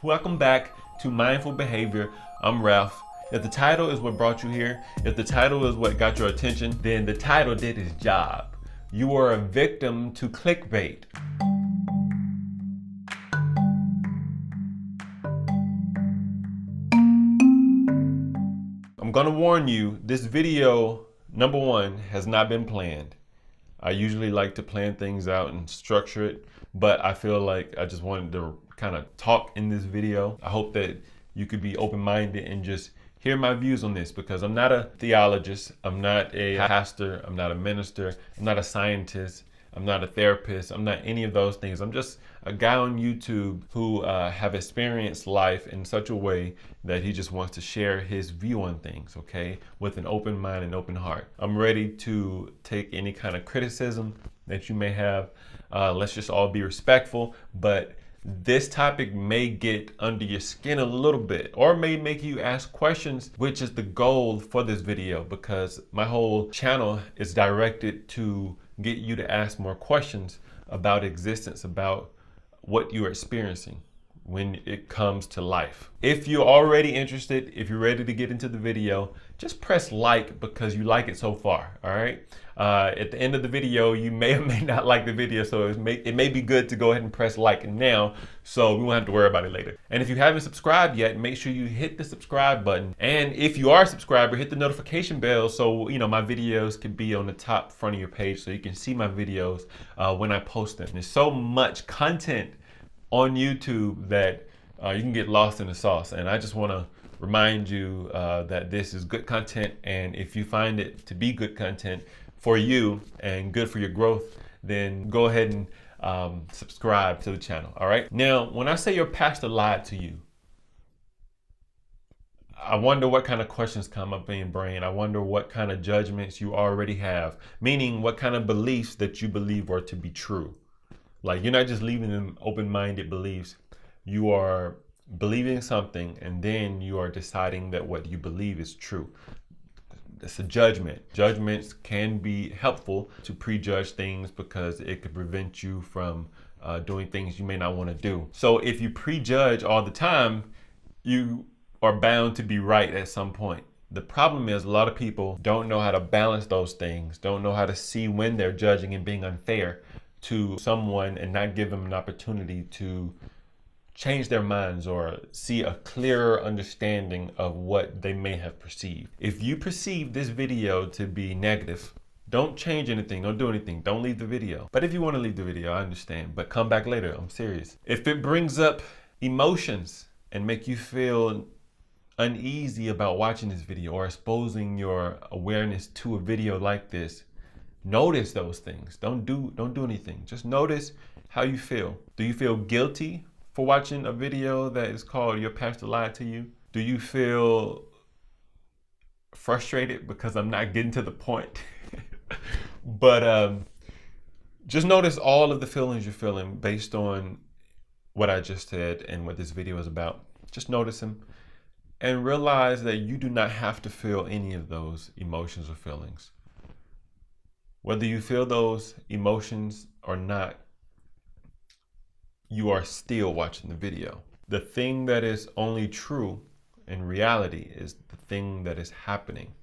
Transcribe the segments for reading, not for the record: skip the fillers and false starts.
Welcome back to Mindful Behavior. I'm Ralph. If the title is what brought you here, if the title is what got your attention, then the title did its job. You are a victim to clickbait. I'm gonna warn you, this video, number one, has not been planned. I usually like to plan things out and structure it, but I feel like I just wanted to kind of talk in this video. I hope that you could be open-minded and just hear my views on this, because I'm not a theologist, I'm not a pastor, I'm not a minister, I'm not a scientist, I'm not a therapist, I'm not any of those things. I'm just a guy on YouTube who have experienced life in such a way that he just wants to share his view on things, okay? With an open mind and open heart. I'm ready to take any kind of criticism that you may have. Let's just all be respectful, but this topic may get under your skin a little bit, or may make you ask questions, which is the goal for this video, because my whole channel is directed to get you to ask more questions about existence, about what you're experiencing when it comes to life. If you're already interested, if you're ready to get into the video, just press like because you like it so far, all right? At the end of the video, you may or may not like the video, so it may be good to go ahead and press like now so we won't have to worry about it later. And if you haven't subscribed yet, make sure you hit the subscribe button. And if you are a subscriber, hit the notification bell so my videos can be on the top front of your page so you can see my videos when I post them. There's so much content on YouTube that you can get lost in the sauce. And I just want to remind you that this is good content. And if you find it to be good content for you and good for your growth, then go ahead and subscribe to the channel. All right. Now, when I say your pastor lied to you, I wonder what kind of questions come up in your brain. I wonder what kind of judgments you already have, meaning what kind of beliefs that you believe are to be true. Like, you're not just leaving them open-minded beliefs. You are believing something and then you are deciding that what you believe is true. It's a judgment. Judgments can be helpful to prejudge things because it could prevent you from doing things you may not want to do. So if you prejudge all the time, you are bound to be right at some point. The problem is a lot of people don't know how to balance those things, don't know how to see when they're judging and being unfair to someone and not give them an opportunity to change their minds or see a clearer understanding of what they may have perceived. If you perceive this video to be negative, don't change anything, don't do anything, don't leave the video. But if you want to leave the video, I understand, but come back later, I'm serious. If it brings up emotions and make you feel uneasy about watching this video or exposing your awareness to a video like this, notice those things. Don't do anything. Just notice how you feel. Do you feel guilty for watching a video that is called Your Pastor Lied to You? Do you feel frustrated because I'm not getting to the point? But just notice all of the feelings you're feeling based on what I just said and what this video is about. Just notice them and realize that you do not have to feel any of those emotions or feelings. Whether you feel those emotions or not, you are still watching the video. The thing that is only true in reality is the thing that is happening.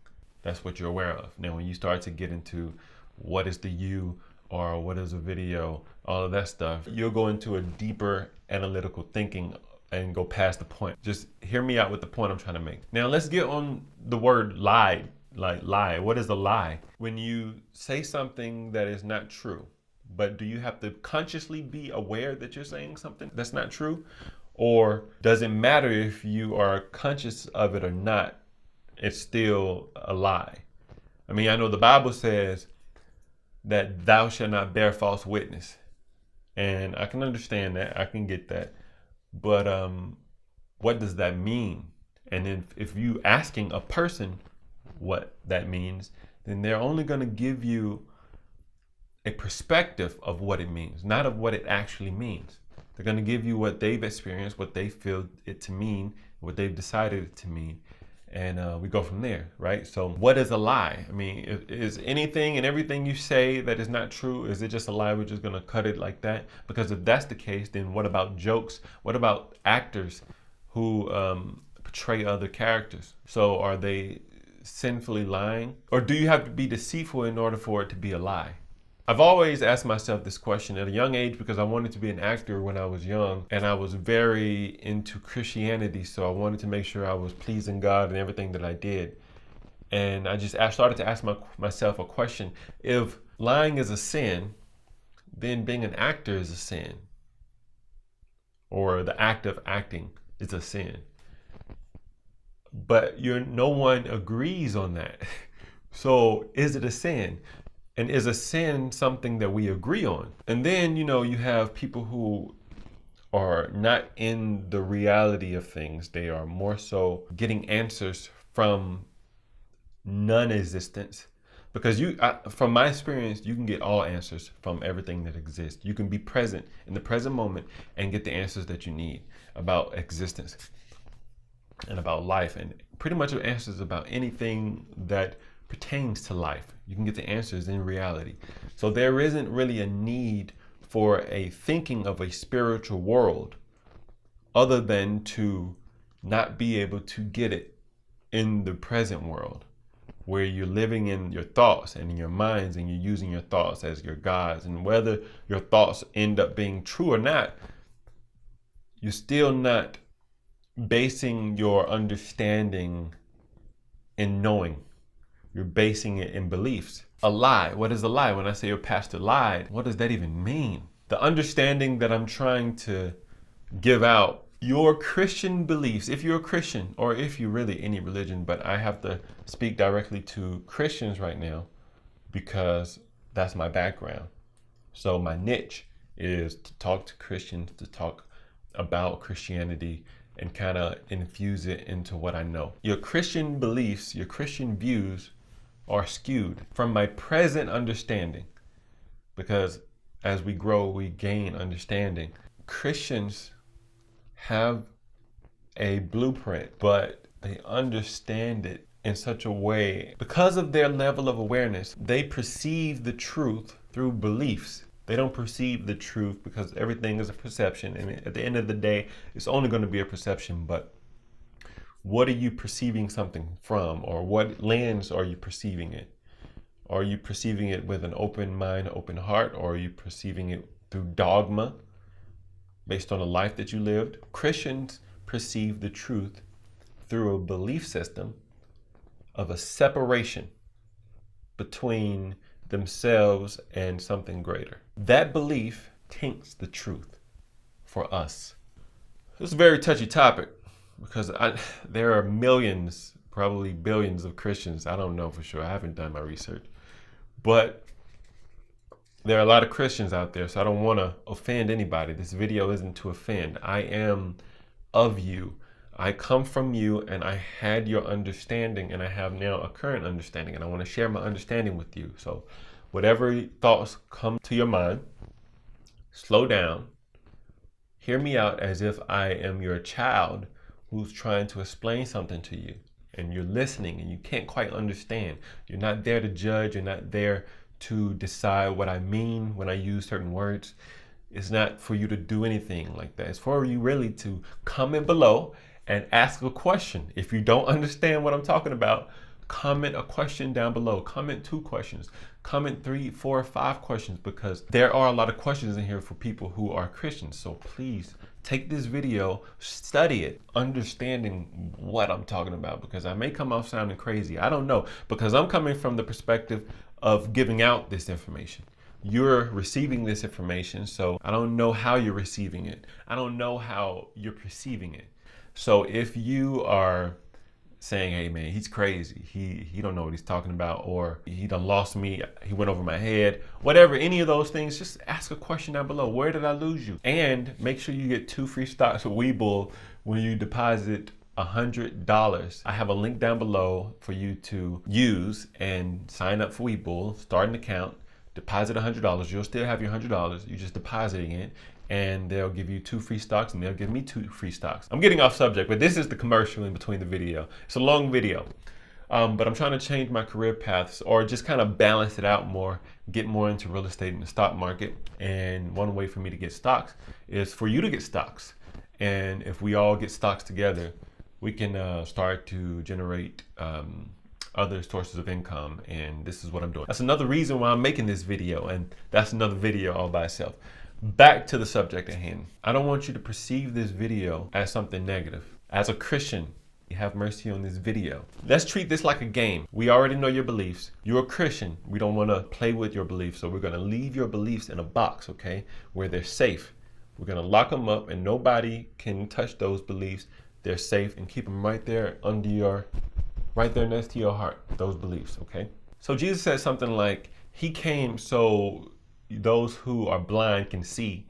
That's what you're aware of. Now, when you start to get into what is the you or what is a video, all of that stuff, you'll go into a deeper analytical thinking and go past the point. Just hear me out with the point I'm trying to make. Now, let's get on the word lie. Like lie. What is a lie? When you say something that is not true, but do you have to consciously be aware that you're saying something that's not true? Or does it matter if you are conscious of it or not? It's still a lie. I mean, I know the Bible says that thou shalt not bear false witness. And I can understand that. I can get that. But what does that mean? And then if you asking a person what that means, then they're only going to give you a perspective of what it means, not of what it actually means. They're going to give you what they've experienced, what they feel it to mean, what they've decided it to mean. and we go from there, right? So what is a lie? I mean, is anything and everything you say that is not true, is it just a lie? We're just gonna cut it like that? Because if that's the case, then what about jokes? What about actors who portray other characters? So are they sinfully lying? Or do you have to be deceitful in order for it to be a lie? I've always asked myself this question at a young age because I wanted to be an actor when I was young, and I was very into Christianity, so I wanted to make sure I was pleasing God in everything that I did. And I started to ask myself a question. If lying is a sin, then being an actor is a sin, or the act of acting is a sin. But no one agrees on that. So is it a sin? And is a sin something that we agree on? And then, you have people who are not in the reality of things. They are more so getting answers from non-existence. Because from my experience, you can get all answers from everything that exists. You can be present in the present moment and get the answers that you need about existence and about life, and pretty much answers about anything that pertains to life. You can get the answers in reality. So there isn't really a need for a thinking of a spiritual world other than to not be able to get it in the present world, where you're living in your thoughts and in your minds, and you're using your thoughts as your gods. And whether your thoughts end up being true or not, you're still not basing your understanding in knowing. You're basing it in beliefs. A lie. What is a lie? When I say your pastor lied, what does that even mean? The understanding that I'm trying to give out, your Christian beliefs, if you're a Christian, or if you're really any religion, but I have to speak directly to Christians right now because that's my background. So my niche is to talk to Christians, to talk about Christianity, and kind of infuse it into what I know. Your Christian beliefs, your Christian views are skewed from my present understanding, because as we grow, we gain understanding. Christians have a blueprint, but they understand it in such a way, because of their level of awareness, they perceive the truth through beliefs. They don't perceive the truth because everything is a perception. And at the end of the day, it's only going to be a perception. But what are you perceiving something from? Or what lens are you perceiving it? Are you perceiving it with an open mind, open heart? Or are you perceiving it through dogma based on a life that you lived? Christians perceive the truth through a belief system of a separation between themselves and something greater. That belief taints the truth for us. It's a very touchy topic because there are millions, probably billions of Christians. I don't know for sure. I haven't done my research. But there are a lot of Christians out there, so I don't want to offend anybody. This video isn't to offend. I am of you. I come from you, and I had your understanding, and I have now a current understanding, and I want to share my understanding with you. So whatever thoughts come to your mind, slow down, hear me out as if I am your child who's trying to explain something to you, and you're listening and you can't quite understand. You're not there to judge. You're not there to decide what I mean when I use certain words. It's not for you to do anything like that. It's for you really to comment below and ask a question. If you don't understand what I'm talking about, comment a question down below. Comment 2 questions. Comment 3, 4, 5 questions, because there are a lot of questions in here for people who are Christians. So please take this video, study it, understanding what I'm talking about, because I may come off sounding crazy. I don't know, because I'm coming from the perspective of giving out this information. You're receiving this information, so I don't know how you're receiving it. I don't know how you're perceiving it. So if you are saying, hey man, he's crazy, he don't know what he's talking about, or he done lost me, he went over my head, whatever, any of those things, just ask a question down below. Where did I lose you? And make sure you get 2 free stocks of WEBULL when you deposit $100. I have a link down below for you to use and sign up for WEBULL, start an account, deposit $100. You'll still have your $100. You're just depositing it, and they'll give you 2 free stocks, and they'll give me 2 free stocks. I'm getting off subject, but this is the commercial in between the video. It's a long video. But I'm trying to change my career paths, or just kind of balance it out more, get more into real estate and the stock market. And one way for me to get stocks is for you to get stocks. And if we all get stocks together, we can start to generate other sources of income. And this is what I'm doing. That's another reason why I'm making this video, and that's another video all by itself. Back to the subject at hand. I don't want you to perceive this video as something negative. As a Christian, have mercy on this video. Let's treat this like a game. We already know your beliefs. You're a Christian. We don't want to play with your beliefs, so we're going to leave your beliefs in a box, okay, where they're safe. We're going to lock them up, and nobody can touch those beliefs. They're safe, and keep them right there right there next to your heart, those beliefs, okay? So Jesus said something like, he came so those who are blind can see,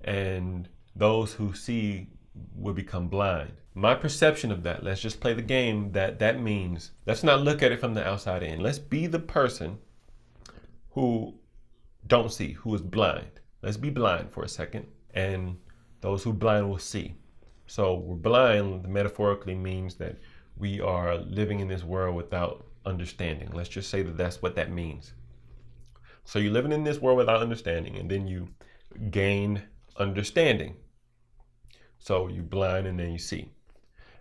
and those who see will become blind. My perception of that, let's just play the game that means. Let's not look at it from the outside in. Let's be the person who don't see, who is blind. Let's be blind for a second, and those who blind will see. So we're blind metaphorically means that we are living in this world without understanding. Let's just say that that's what that means. So you're living in this world without understanding, and then you gain understanding. So you're blind and then you see.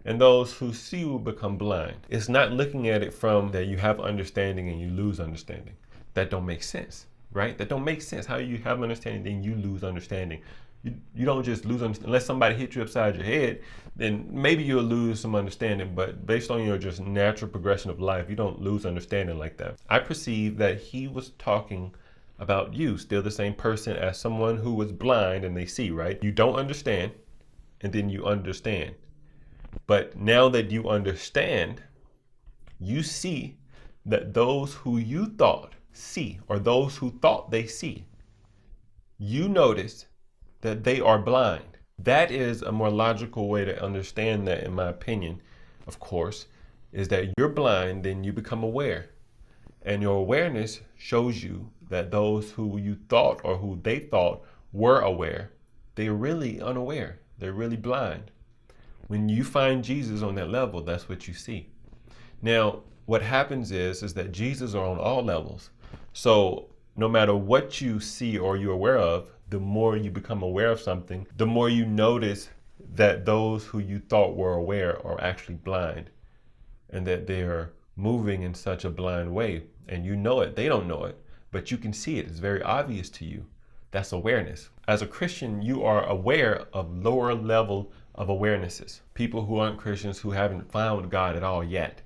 And those who see will become blind. It's not looking at it from that you have understanding and you lose understanding. That don't make sense, right? That don't make sense. How you have understanding, then you lose understanding. You don't just lose understanding. Unless somebody hit you upside your head, then maybe you'll lose some understanding. But based on your just natural progression of life, you don't lose understanding like that. I perceive that he was talking about you, still the same person as someone who was blind and they see, right? You don't understand, and then you understand. But now that you understand, you see that those who you thought see, or those who thought they see, you notice that they are blind. That is a more logical way to understand that, in my opinion, of course, is that you're blind, then you become aware. And your awareness shows you that those who you thought or who they thought were aware, they're really unaware. They're really blind. When you find Jesus on that level, that's what you see. Now, what happens is that Jesus are on all levels. So no matter what you see or you're aware of, the more you become aware of something, the more you notice that those who you thought were aware are actually blind, and that they are moving in such a blind way. And you know it, they don't know it, but you can see it. It's very obvious to you. That's awareness. As a Christian, you are aware of lower level of awarenesses. People who aren't Christians, who haven't found God at all yet.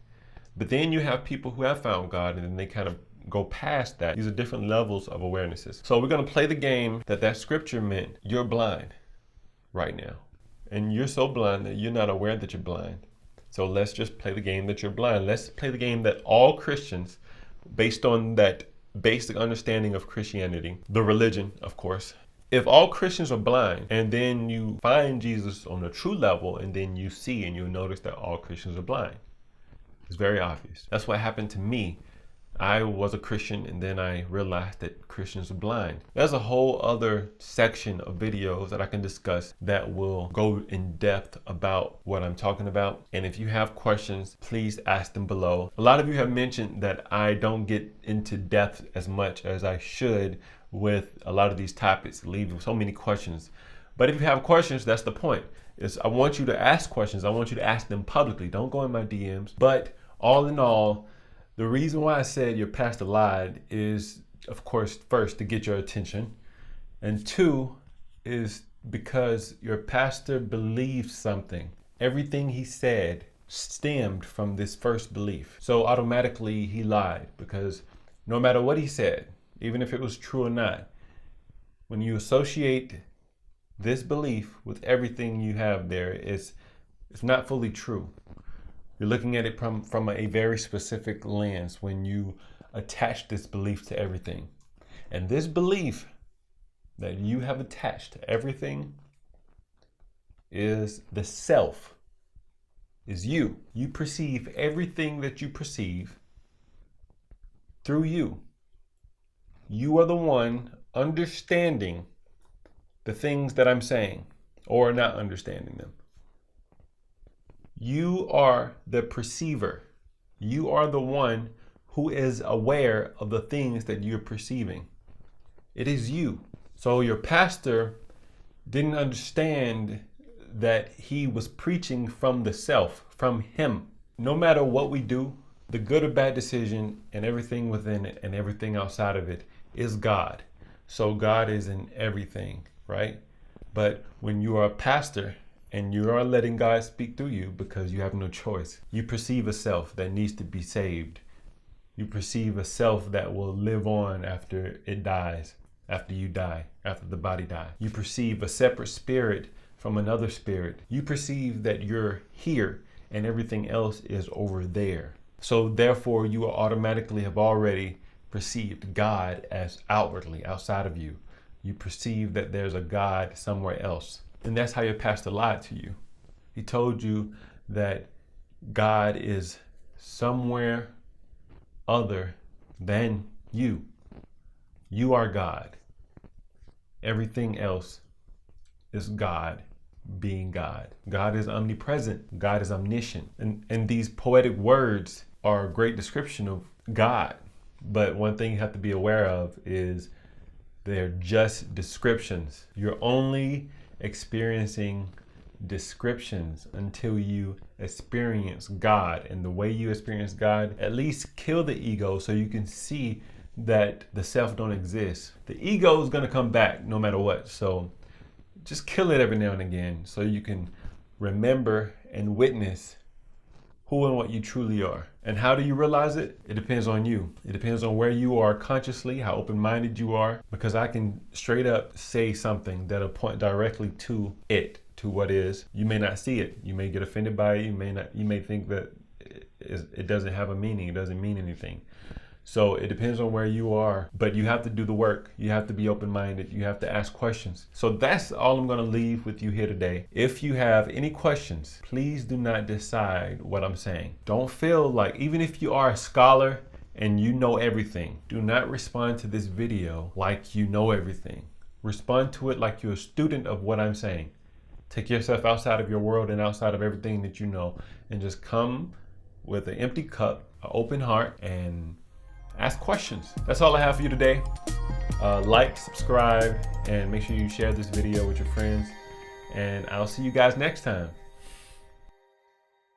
But then you have people who have found God, and then they kind of go past that. These are different levels of awarenesses. So we're going to play the game that scripture meant. You're blind right now. And you're so blind that you're not aware that you're blind. So let's just play the game that you're blind. Let's play the game that all Christians, based on that basic understanding of Christianity, the religion, of course. If all Christians are blind, and then you find Jesus on a true level, and then you see and you notice that all Christians are blind. It's very obvious. That's what happened to me. I was a Christian, and then I realized that Christians are blind. There's a whole other section of videos that I can discuss that will go in depth about what I'm talking about. And if you have questions, please ask them below. A lot of you have mentioned that I don't get into depth as much as I should with a lot of these topics, leave so many questions. But if you have questions, that's the point. I want you to ask questions. I want you to ask them publicly. Don't go in my DMs. But all in all, the reason why I said your pastor lied is, of course, first, to get your attention. And two, is because your pastor believed something. Everything he said stemmed from this first belief. So automatically he lied, because no matter what he said, even if it was true or not, when you associate this belief with everything you have there, it's not fully true. You're looking at it from a very specific lens when you attach this belief to everything. And this belief that you have attached to everything is the self, is you. You perceive everything that you perceive through you. You are the one understanding the things that I'm saying or not understanding them. You are the perceiver. You are the one who is aware of the things that you're perceiving. It is you. So your pastor didn't understand that he was preaching from the self, from him. No matter what we do, the good or bad decision and everything within it and everything outside of it is God. So God is in everything, right? But when you are a pastor and you are letting God speak through you because you have no choice, you perceive a self that needs to be saved. You perceive a self that will live on after it dies, after you die, after the body dies. You perceive a separate spirit from another spirit. You perceive that you're here and everything else is over there. So therefore you automatically have already perceived God as outwardly outside of you. You perceive that there's a God somewhere else. And that's how your pastor lied to you. He told you that God is somewhere other than you. You are God. Everything else is God being God. God is omnipresent. God is omniscient. And these poetic words are a great description of God. But one thing you have to be aware of is they're just descriptions. You're only experiencing descriptions until you experience God. And the way you experience God, at least kill the ego so you can see that the self don't exist. The ego is going to come back no matter what. So just kill it every now and again so you can remember and witness who and what you truly are. And how do you realize it? It depends on you. It depends on where you are consciously, how open-minded you are, because I can straight up say something that'll point directly to it, to what is. You may not see it. You may get offended by it. You may think that it doesn't have a meaning. It doesn't mean anything. So it depends on where you are, but you have to do the work. You have to be open-minded. You have to ask questions. So that's all I'm going to leave with you here today. If you have any questions, please do not decide what I'm saying. Don't feel like, even if you are a scholar and you know everything, do not respond to this video like you know everything. Respond to it like you're a student of what I'm saying. Take yourself outside of your world and outside of everything that you know, and just come with an empty cup, an open heart, and ask questions. That's all I have for you today. Like, subscribe, and make sure you share this video with your friends. And I'll see you guys next time.